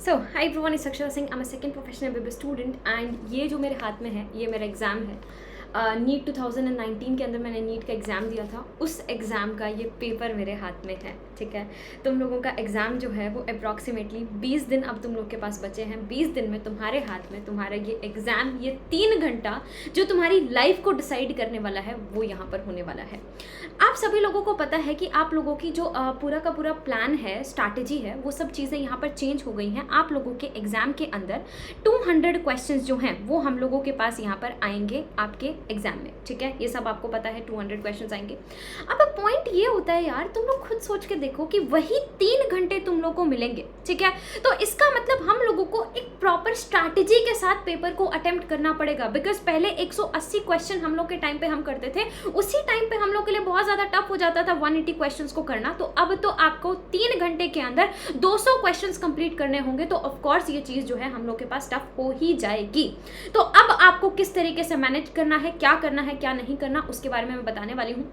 High everyone, इस Akshara Singh. I am a second professional web student and ये जो मेरे हाथ में है ये मेरा एग्ज़ाम है। नीट 2019 के अंदर मैंने नीट का एग्ज़ाम दिया था। उस एग्ज़ाम का ये पेपर मेरे हाथ में है। ठीक है, तुम लोगों का एग्ज़ाम जो है वो अप्रॉक्सीमेटली 20 दिन अब तुम लोग के पास बचे हैं। 20 दिन में तुम्हारे हाथ में तुम्हारा ये एग्ज़ाम, ये 3 घंटा जो तुम्हारी लाइफ को डिसाइड करने वाला है वो यहाँ पर होने वाला है। आप सभी लोगों को पता है कि आप लोगों की जो पूरा का पूरा प्लान है, स्ट्रैटेजी है, वो सब चीज़ें यहाँ पर चेंज हो गई हैं। आप लोगों के एग्ज़ाम के अंदर 200 क्वेश्चंस जो हैं वो हम लोगों के पास यहाँ पर आएंगे आपके एग्जाम में। ठीक है, ये सब आपको पता है, 200 क्वेश्चंस आएंगे। अब पॉइंट ये होता है यार, तुम लोग खुद सोच के देखो कि वही 3 घंटे तुम लोग को मिलेंगे। ठीक है, तो इसका मतलब हम लोगों को एक प्रॉपर स्ट्रैटेजी के साथ पेपर को अटेम्प्ट करना पड़ेगा। बिकॉज पहले 180 क्वेश्चन हम लोग के टाइम पे हम करते थे, उसी टाइम पे हम लोग के लिए बहुत ज़्यादा टफ हो जाता था 180 क्वेश्चंस को करना। तो अब तो आपको 3 घंटे के अंदर 200 क्वेश्चंस कंप्लीट करने होंगे। तो ऑफकोर्स ये चीज़ जो है हम लोग के पास टफ हो ही जाएगी। तो अब आपको किस तरीके से मैनेज करना है, क्या करना है, क्या नहीं करना, उसके बारे में मैं बताने वाली हूँ।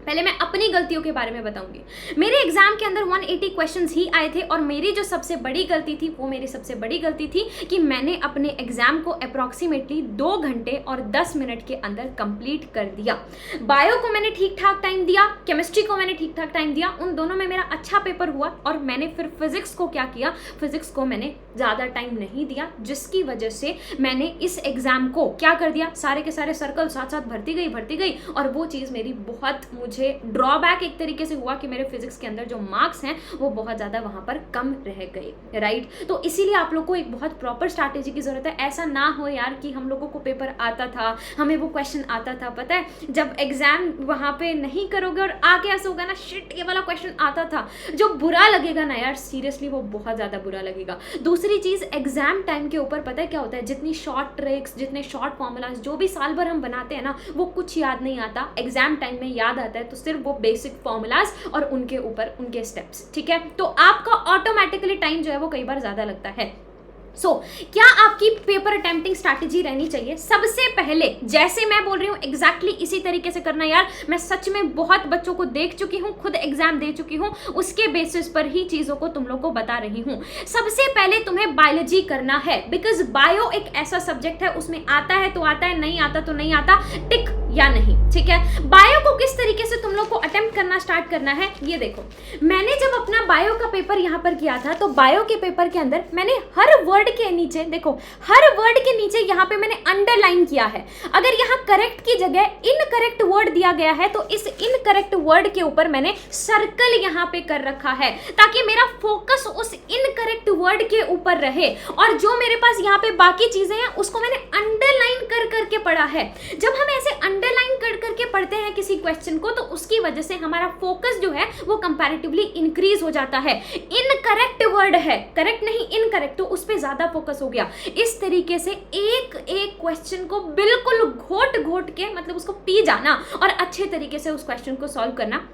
पहले मैं अपनी गलतियों के बारे में बताऊंगी। मेरे एग्जाम के अंदर 180 क्वेश्चंस ही आए थे और मेरी जो सबसे बड़ी गलती थी वो मेरी सबसे बड़ी गलती थी कि मैंने अपने एग्जाम को अप्रॉक्सीमेटली 2 घंटे और 10 मिनट के अंदर कंप्लीट कर दिया। बायो को मैंने ठीक ठाक टाइम दिया, केमिस्ट्री को मैंने ठीक ठाक टाइम दिया, उन दोनों में मेरा अच्छा पेपर हुआ। और मैंने फिर फिजिक्स को क्या किया, फिजिक्स को मैंने ज़्यादा टाइम नहीं दिया, जिसकी वजह से मैंने इस एग्जाम को क्या कर दिया, सारे के सारे सर्कल साथ साथ भरती गई और वो चीज़ मेरी बहुत मुझे ड्रॉबैक एक तरीके से हुआ कि मेरे फिजिक्स के अंदर जो मार्क्स हैं वो बहुत ज़्यादा वहाँ पर कम रह गए। राइट, तो इसीलिए आप लोग को एक बहुत प्रॉपर स्ट्रैटेजी की ज़रूरत है। ऐसा ना हो यार कि हम लोगों को पेपर आता था, हमें वो क्वेश्चन आता था, पता है जब एग्जाम वहाँ पे नहीं करोगे और आगे ऐसा होगा ना, शिट ये वाला क्वेश्चन आता था, जो बुरा लगेगा ना यार, सीरियसली वो बहुत ज़्यादा बुरा लगेगा। दूसरी चीज़, एग्जाम टाइम के ऊपर पता है क्या होता है, जितनी शॉर्ट ट्रिक्स, जितने शॉर्ट फॉर्मूलाज जो भी साल भर हम बनाते हैं ना, वो कुछ याद नहीं आता। एग्जाम टाइम में याद आता है तो सिर्फ वो बेसिक फॉर्मूलाज और उनके ऊपर उनके स्टेप्स। ठीक है, तो आपका ऑटोमेटिकली टाइम जो है वो कई बार ज्यादा लगता है। क्या आपकी पेपर अटेम्प्टिंग स्ट्रैटेजी रहनी चाहिए? सबसे पहले जैसे मैं बोल रही हूँ एग्जैक्टली इसी तरीके से करना यार। मैं सच में बहुत बच्चों को देख चुकी हूँ, खुद एग्जाम दे चुकी हूँ, उसके बेसिस पर ही चीजों को तुम लोग को बता रही हूँ। सबसे पहले तुम्हें बायोलॉजी करना है, बिकॉज बायो एक ऐसा सब्जेक्ट है, उसमें आता है तो आता है, नहीं आता तो नहीं आता, टिक या नहीं। ठीक है, बायो को किस तरीके से तुम लोग को अटेम्प्ट करना स्टार्ट करना है, ये देखो। मैंने जब अपना बायो का पेपर यहाँ पर किया था तो बायो के पेपर के अंदर मैंने हर वर्ड के नीचे, देखो हर वर्ड के नीचे यहाँ पे मैंने अंडरलाइन किया है। अगर यहाँ करेक्ट की जगह इनकरेक्ट वर्ड दिया गया है तो इस इनकरेक्ट वर्ड के ऊपर मैंने सर्कल यहाँ पे कर रखा है, ताकि मेरा फोकस उस इनकरेक्ट वर्ड के ऊपर रहे। और जो मेरे पास यहाँ पे बाकी चीजें हैं उसको मैंने अंडरलाइन कर करके पढ़ा है। जब हम ऐसे अंडरलाइन कर करके पढ़ते हैं किसी क्वेश्चन को तो उसकी वजह से हमारा फोकस जो है वो कंपैरेटिवली इंक्रीज हो जाता है। इनकरेक्ट वर्ड है, करेक्ट नहीं इनकरेक्ट, तो उस पर ज्यादा फोकस हो गया। इस तरीके से एक एक क्वेश्चन को बिल्कुल घोट घोट के, मतलब उसको पी जाना और अच्छे तरीके से उस क्वेश्चन को सॉल्व करना।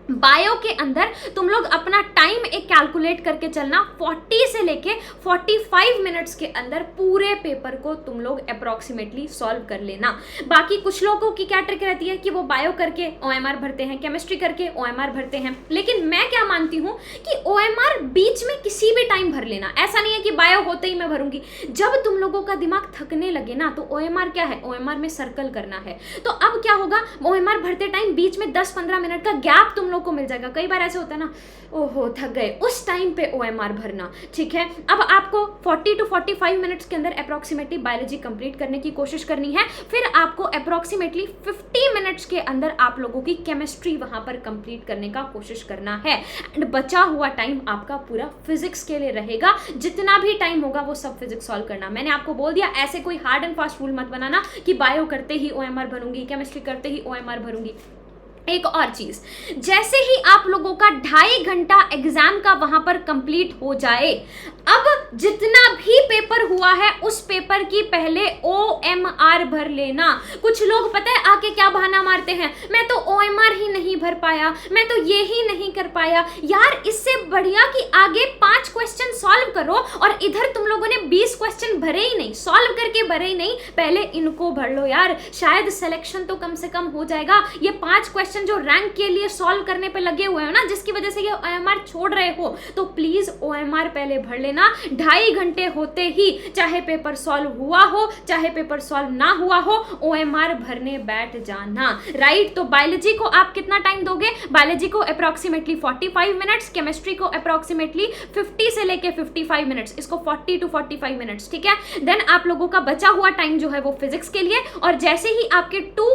बायो के अंदर तुम लोग अपना टाइम एक कैलकुलेट करके चलना, 40 से लेके 45 मिनट्स के अंदर पूरे पेपर को तुम लोग अप्रॉक्सीमेटली सॉल्व कर लेना। बाकी कुछ लोगों की क्या ट्रिक रहती है कि वो बायो करके OMR भरते हैं, केमिस्ट्री करके OMR भरते हैं, लेकिन मैं क्या मानती हूँ कि OMR बीच में किसी भी टाइम भर लेना। ऐसा नहीं है कि बायो होते ही मैं भरूंगी। जब तुम लोगों का दिमाग थकने लगे ना तो OMR क्या है, OMR में सर्कल करना है। तो अब क्या होगा, OMR भरते टाइम बीच में 10-15 मिनट का गैप तुम को मिल जाएगा। कई बार ऐसे होता है ना, ओहो थक गए, उस टाइम पे OMR भरना। ठीक है, अब आपको 40 to 45 मिनट्स के अंदर अप्रॉक्सीमेटली बायोलॉजी कंप्लीट करने की कोशिश करनी है। फिर आपको अप्रॉक्सीमेटली 50 मिनट्स के अंदर आप लोगों की केमिस्ट्री वहां पर कंप्लीट करने का कोशिश करना है। एंड बचा हुआ टाइम आपका पूरा फिजिक्स के लिए रहेगा। जितना भी टाइम होगा वो सब फिजिक्स सॉल्व करना। मैंने आपको बोल दिया, ऐसे कोई हार्ड एंड फास्ट रूल मत बनाना कि बायो करते ही OMR भरूंगी, केमिस्ट्री करते ही OMR भरूंगी। एक और चीज, जैसे ही आप लोगों का 2.5 घंटा एग्जाम का वहां पर कंप्लीट हो जाए, अब जितना भी पेपर हुआ है उस पेपर की पहले OMR भर लेना। कुछ लोग पता है आके क्या बहाना मारते हैं, मैं तो OMR ही नहीं भर पाया, मैं तो ये ही नहीं कर पाया। यार इससे बढ़िया कि आगे 5 क्वेश्चन सॉल्व करो और इधर तुम लोगों ने 20 क्वेश्चन भरे ही नहीं, सॉल्व करके भरे ही नहीं, पहले इनको भर लो यार, शायद सिलेक्शन तो कम से कम हो जाएगा। ये 5 क्वेश्चन जो रैंक के लिए सॉल्व करने पे लगे हुए हो ना, जिसकी वजह से ये OMR छोड़ रहे हो, तो प्लीज OMR पहले भर लेना। 2.5 घंटे होते ही चाहे पेपर सॉल्व हुआ हो चाहे पेपर सॉल्व ना हुआ हो, OMR भरने बैठ जाना, राइट। तो बायोलॉजी को आप कितना टाइम दोगे? बायोलॉजी को अप्रॉक्सीमेटली 45 मिनट्स, केमिस्ट्री को अप्रॉक्सीमेटली 50 से लेके 55 मिनट्स, इसको 40 to 45 मिनट्स, ठीक है। देन आप लोगों का बचा हुआ टाइम जो है वो फिजिक्स के लिए, और जैसे ही आपके 2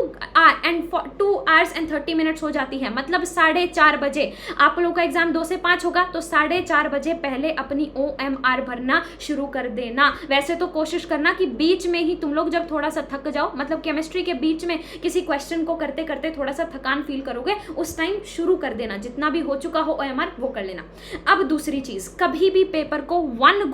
hours and 30 मिनट्स हो जाती है, मतलब 4:30 बजे आप लोगों का एग्जाम 2 से 5 होगा, तो 4:30 बजे पहले अपनी OMR भरना शुरू कर देना। वैसे तो कोशिश करना कि बीच में ही तुम लोग जब थोड़ा सा थक जाओ, मतलब केमिस्ट्री के बीच में किसी क्वेश्चन को करते करते थोड़ा सा थकान फील करोगे, उस टाइम शुरू कर देना, जितना भी हो चुका हो OMR वो कर लेना। अब दूसरी चीज, कभी भी पेपर को वन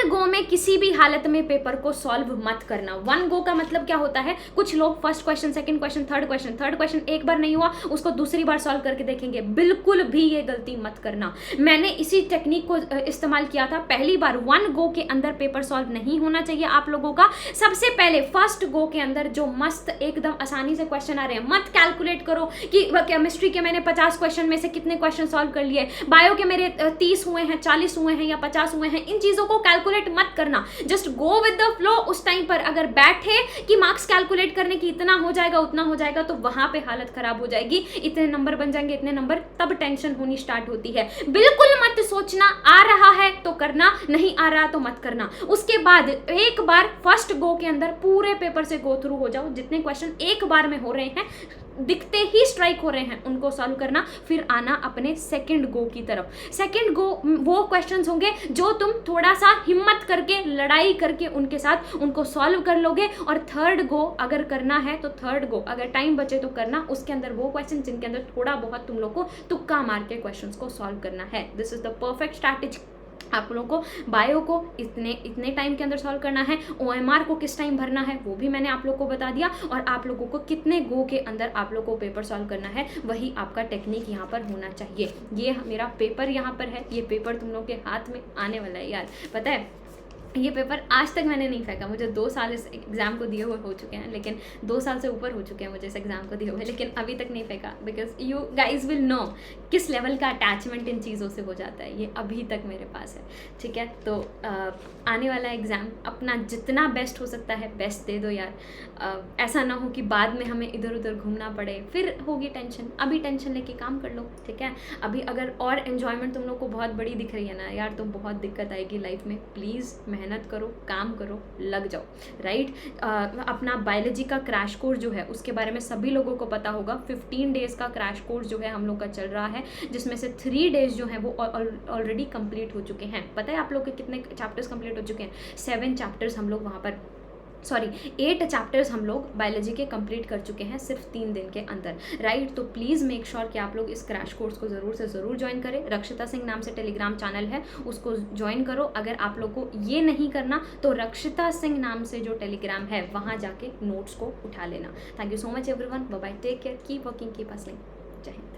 गो में किसी भी हालत में पेपर को सॉल्व मत करना। वन गो का मतलब क्या होता है? कुछ लोग first question, second question, third question एक बार नहीं हुआ उसको दूसरी बार सॉल्व करके देखेंगे। बिल्कुल भी ये गलती मत करना। मैंने इसी टेक्निक को इस्तेमाल किया था पहली बार। वन गो के अंदर पेपर सॉल्व नहीं होना चाहिए आप लोगों का। सबसे पहले फर्स्ट गो के अंदर जो मस्त एकदम आसानी से क्वेश्चन आ रहे हैं, मत कैलकुलेट करो कि केमिस्ट्री के मैंने 50 क्वेश्चन में से कितने क्वेश्चन सॉल्व कर लिए, बायो के मेरे 30 हुए हैं, 40 हुए हैं या 50 हुए हैं। इन चीजों को कैलकुलेट मत करना, just go with the flow. उस टाइम पर अगर बैठे कि मार्क्स कैलकुलेट करने की इतना हो जाएगा उतना हो जाएगा, तो वहां पे हालत खराब हो जाएगी। इतने नंबर बन जाएंगे, इतने नंबर, तब टेंशन होनी स्टार्ट होती है। बिल्कुल मत सोचना आ रहा है तो करना, नहीं आ रहा तो मत करना। उसके बाद एक बार फर्स्ट गो के अंदर पूरे पेपर से गो थ्रू हो जाओ, जितने क्वेश्चन एक बार में हो रहे हैं, दिखते ही स्ट्राइक हो रहे हैं, उनको सॉल्व करना। फिर आना अपने सेकंड गो की तरफ। सेकंड गो वो क्वेश्चंस होंगे जो तुम थोड़ा सा हिम्मत करके, लड़ाई करके उनके साथ उनको सॉल्व कर लोगे। और थर्ड गो अगर करना है तो थर्ड गो अगर टाइम बचे तो करना, उसके अंदर वो क्वेश्चन जिनके अंदर थोड़ा बहुत तुम लोग को तुक्का मार के क्वेश्चंस को सॉल्व करना है। This is the perfect strategy. आप लोगों को बायो को इतने टाइम के अंदर सॉल्व करना है, OMR को किस टाइम भरना है वो भी मैंने आप लोगों को बता दिया, और आप लोगों को कितने गो के अंदर आप लोगों को पेपर सॉल्व करना है, वही आपका टेक्निक यहाँ पर होना चाहिए। ये मेरा पेपर यहाँ पर है, ये पेपर तुम लोग के हाथ में आने वाला है यार। पता है ये पेपर आज तक मैंने नहीं फेंका। मुझे 2 साल इस एग्ज़ाम को दिए हुए हो चुके हैं, लेकिन 2 साल से ऊपर हो चुके हैं मुझे इस एग्ज़ाम को दिए हुए, लेकिन अभी तक नहीं फेंका। Because you guys will know किस लेवल का अटैचमेंट इन चीज़ों से हो जाता है। ये अभी तक मेरे पास है, ठीक है। तो आने वाला एग्ज़ाम अपना जितना बेस्ट हो सकता है बेस्ट दे दो यार। ऐसा ना हो कि बाद में हमें इधर उधर घूमना पड़े, फिर होगी टेंशन। अभी टेंशन लेके काम कर लो, ठीक है। अभी अगर और एन्जॉयमेंट तुम लोग को बहुत बड़ी दिख रही है ना यार, तो बहुत दिक्कत आएगी लाइफ में। प्लीज़ मेहनत करो, काम करो, लग जाओ, राइट। अपना बायोलॉजी का क्रैश कोर्स जो है उसके बारे में सभी लोगों को पता होगा। 15 डेज़ का क्रैश कोर्स जो है हम लोग का चल रहा है, जिसमें से 3 डेज़ जो है वो ऑलरेडी कंप्लीट हो चुके हैं। पता है आप लोग के कितने चैप्टर्स कंप्लीट हो चुके हैं? 7 चैप्टर्स हम लोग वहाँ पर 8 चैप्टर्स हम लोग बायोलॉजी के कंप्लीट कर चुके हैं सिर्फ 3 दिन के अंदर, राइट। तो प्लीज़ मेक श्योर कि आप लोग इस क्रैश कोर्स को ज़रूर से ज़रूर ज्वाइन करें। रक्षिता सिंह नाम से टेलीग्राम चैनल है, उसको ज्वाइन करो। अगर आप लोग को ये नहीं करना तो रक्षिता सिंह नाम से जो टेलीग्राम है वहाँ जाके नोट्स को उठा लेना। Thank you so much everyone, bye bye, take care, keep working, keep hustling, जय हिंद।